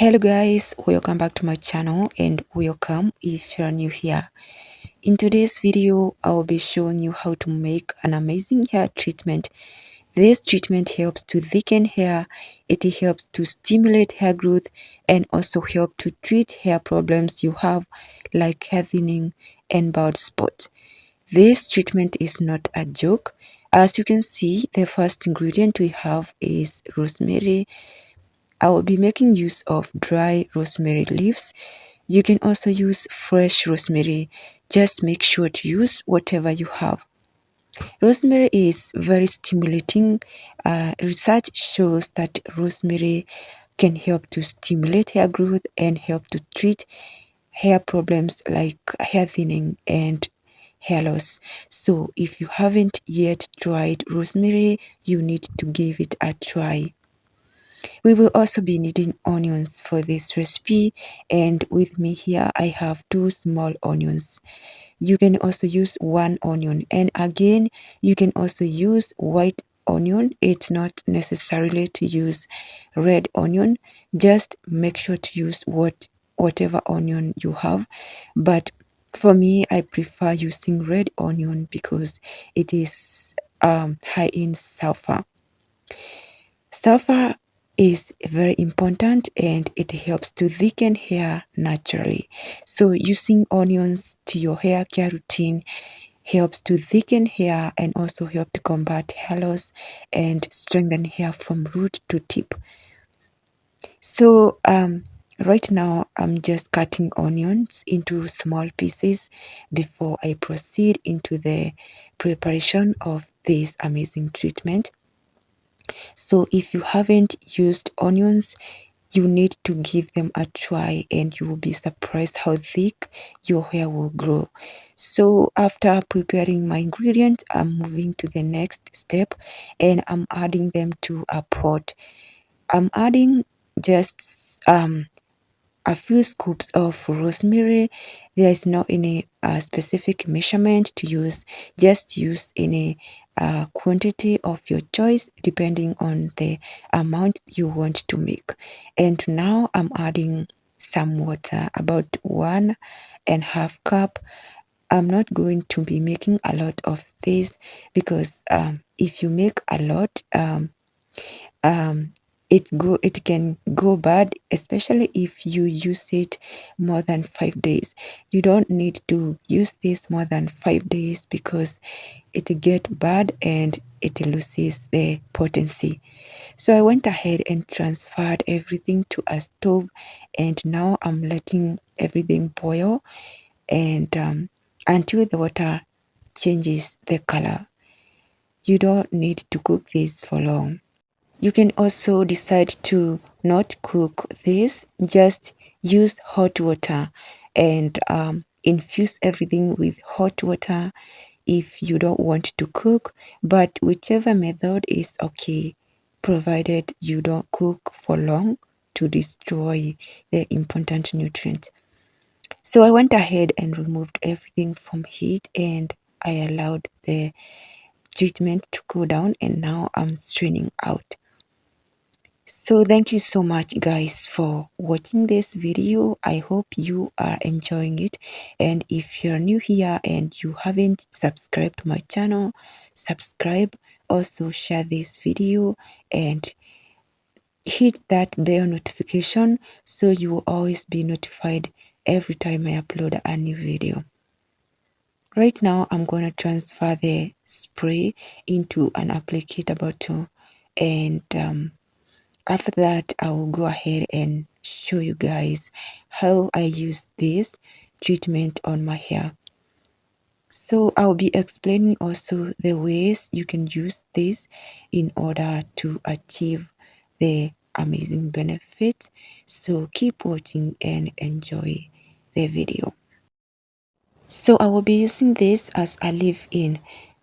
Hello guys, welcome back to my channel and welcome if you're new here. In today's video, I will be showing you how to make an amazing hair treatment. This treatment helps to thicken hair, it helps to stimulate hair growth and also help to treat hair problems you have like hair thinning and bald spots. This treatment is not a joke. As you can see, the first ingredient we have is rosemary. I will be making use of dry rosemary leaves. You can also use fresh rosemary. Just make sure to use whatever you have. Rosemary is very stimulating. Research shows that rosemary can help to stimulate hair growth and help to treat hair problems like hair thinning and hair loss. So if you haven't yet tried rosemary, you need to give it a try. We will also be needing onions for this recipe, and with me here I have 2 small onions. You can also use 1 onion, and again you can also use white onion. It's not necessarily to use red onion. Just make sure to use whatever onion you have, but for me I prefer using red onion because it is high in sulfur. Sulfur is very important and it helps to thicken hair naturally. So using onions to your hair care routine helps to thicken hair and also help to combat hair loss and strengthen hair from root to tip. So right now I'm just cutting onions into small pieces before I proceed into the preparation of this amazing treatment. So if you haven't used onions, you need to give them a try and you will be surprised how thick your hair will grow. So after preparing my ingredients, I'm moving to the next step and I'm adding them to a pot. I'm adding just a few scoops of rosemary. There is not any specific measurement to use. Just use any quantity of your choice depending on the amount you want to make. And now I'm adding some water, about 1.5 cup. I'm not going to be making a lot of this because if you make a lot, um, it can go bad, especially if you use it more than 5 days. You don't need to use this more than 5 days because it get bad and it loses the potency. So I went ahead and transferred everything to a stove, and now I'm letting everything boil and until the water changes the color. You don't need to cook this for long. You can also decide to not cook this, just use hot water and infuse everything with hot water if you don't want to cook, but whichever method is okay, provided you don't cook for long to destroy the important nutrients. So I went ahead and removed everything from heat and I allowed the treatment to cool down, and now I'm straining out. So thank you so much guys for watching this video. I hope you are enjoying it, and if you're new here and you haven't subscribed to my channel, subscribe. Also share this video and hit that bell notification so you will always be notified every time I upload a new video. Right now I'm going to transfer the spray into an applicator bottle, and after that, I will go ahead and show you guys how I use this treatment on my hair. So I'll be explaining also the ways you can use this in order to achieve the amazing benefits. So keep watching and enjoy the video. So I will be using this as a leave-in.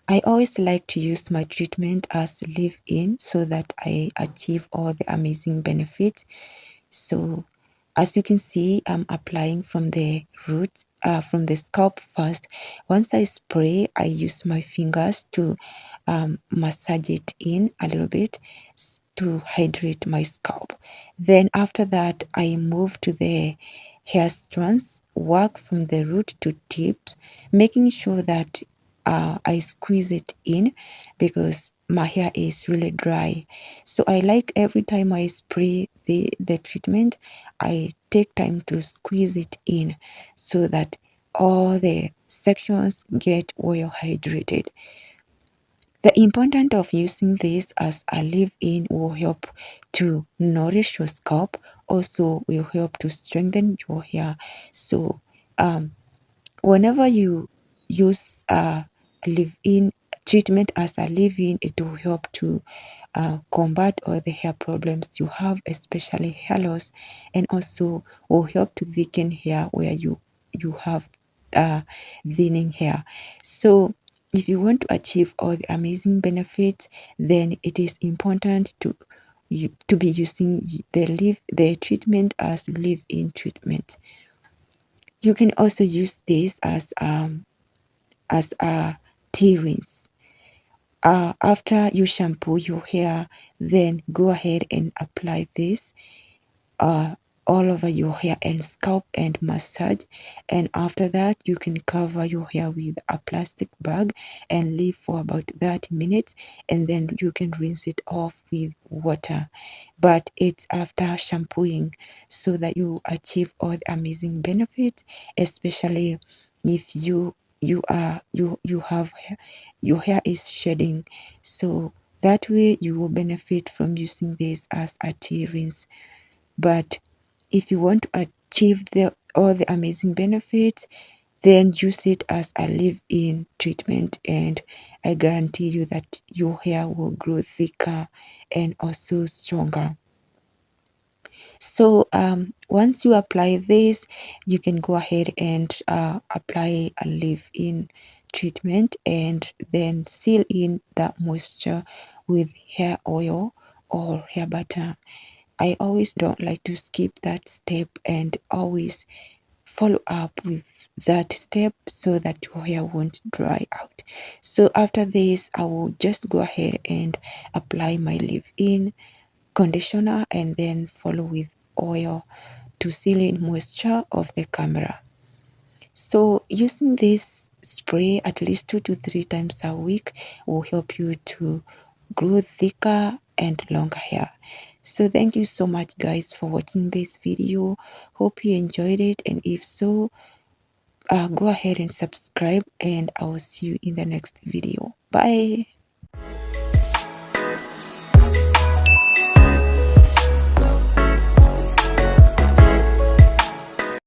I always like to use my treatment as leave-in so that I achieve all the amazing benefits. So as you can see, I'm applying from the roots, from the scalp first. Once I spray, I use my fingers to massage it in a little bit to hydrate my scalp. Then after that, I move to the hair strands, work from the root to tip, making sure that I squeeze it in because my hair is really dry. So I like every time I spray the treatment, I take time to squeeze it in so that all the sections get well hydrated. The importance of using this as a leave-in will help to nourish your scalp, also will help to strengthen your hair. So whenever you use a leave-in treatment as a leave-in, it will help to combat all the hair problems you have, especially hair loss, and also will help to thicken hair where you have thinning hair. So if you want to achieve all the amazing benefits, then it is important to be using the treatment as leave-in treatment. You can also use this as a tea rinse. After you shampoo your hair, then go ahead and apply this uh, all over your hair and scalp and massage. And after that, you can cover your hair with a plastic bag and leave for about 30 minutes, and then you can rinse it off with water. But it's after shampooing so that you achieve all the amazing benefits, especially if you have your hair is shedding. So that way you will benefit from using this as a tea rinse. But if you want to achieve all the amazing benefits, then use it as a leave-in treatment, and I guarantee you that your hair will grow thicker and also stronger. So once you apply this, you can go ahead and apply a leave-in treatment and then seal in that moisture with hair oil or hair butter. I always don't like to skip that step and always follow up with that step so that your hair won't dry out. So after this, I will just go ahead and apply my leave-in conditioner and then follow with oil to seal in moisture of the camera. So using this spray at least 2 to 3 times a week will help you to grow thicker and longer hair. So thank you so much guys for watching this video. Hope you enjoyed it, and if so, go ahead and subscribe, and I will see you in the next video. Bye.